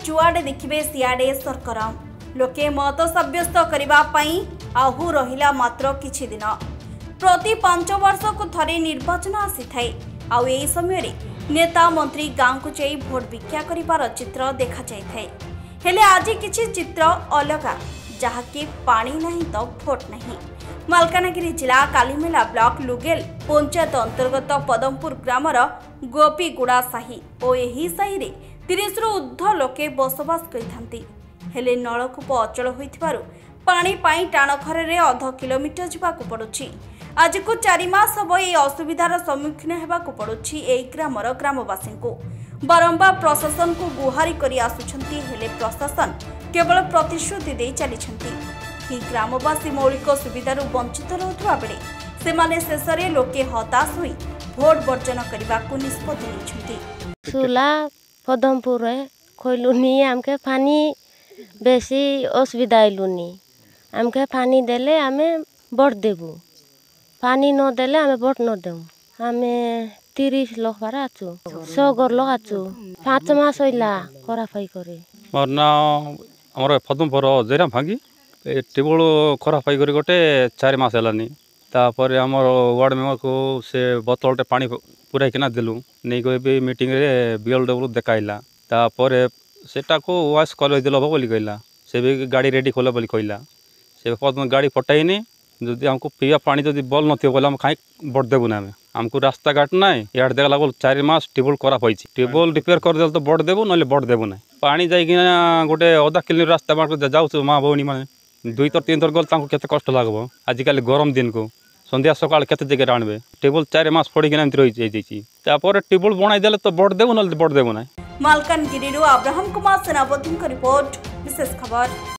जुआड़े देखिए सियाड़े सरगरम लोके मत सब्यस्त करने आहू रहिला मात्र किछि दिन। प्रति 5 वर्ष को थरे निर्वाचन आसी थाए आउ एही समय रे नेता मंत्री गाँव को जाई भोट भिक्षा करिवार चित्र देखा जाय थाए। हेले आज किछि चित्र अलगा जहाँकि पानी नहीं तो भोट नहीं। मालकानगिरी जिला कालीमेला ब्लॉक लुगेल पंचायत अंतर्गत पदमपुर ग्रामर गोपीगुड़ा साही और यही साही रे 30 रु ऊर्ध्व लोके बसवास करिथांती। हेले नलकूप अचल होइथिबारु पानी पाई टाणखरे रे अध किलोमीटर जिबाकु पड़ुछि। आज को 4 मास हब ए असुविधार सम्मुखीन हेबाकु पड़ुछि एई ग्रामर ग्रामवासी को। बारंबार प्रशासन को गुहारी करी आसुछंती हेले प्रशासन केवल प्रतिश्रुति दे चलीछंती कि ग्रामवासी मौलिक सुविधार वंचित रहुवा बेले सेमाने शेषरे लोके हताश होई भोट वर्जन करने निष्पत्ति नेछंती। सुला पदमपुर खोलुनी आमके पानी बेसी असुविधा आइलुनी आमके पानी देले आमे भोट देबू पानी न देले आमे भोट न देबू। आमे 30 लोक बारा आछु 100 घर लोक आछु 5 मास होइला खरा फाई करे। मोर ना हमर पदमपुर जरा भागी टेबल खरा फाई करे गोटे 4 मास हलानी। तापर हमर वार्ड मेंबर को से बोतलटे पानी पूरा किना देलु नहीं कोई मीटिंग रे बीएलडब्ल्यू देखाइला। तापर सेटा को वाश कर देलो बोली कहला से भी गाड़ी रेडी खोला बोली कहला से पद गाड़ी पटाइनी जदि हमको पीवा पानी जदि बल नथियो बोले हम काई भोट देबु ना हमको रास्ता घाट नाय यार देखला बोल 4 मास टेबल खराब होइछि टेबल रिपेयर कर देल तो भोट देबु नले भोट देबु ना। पानी जाई कि गोटे आधा किलोमीटर रास्ता बाट जाउछु मां भौनी माने 2 थर 3 थर गल तांको केते कष्ट लागबो। आजिकल गरम दिन को संध्या सकाळ केते जगह आणबे टेबल 4 मास पड़ी कि एमती रही जाइछि तापर टेबल बनाई देले तो भोट देबु नले भोट देबु ना। मालकानगिरी अब्राहम कुमार सेनापति रिपोर्ट विशेष खबर।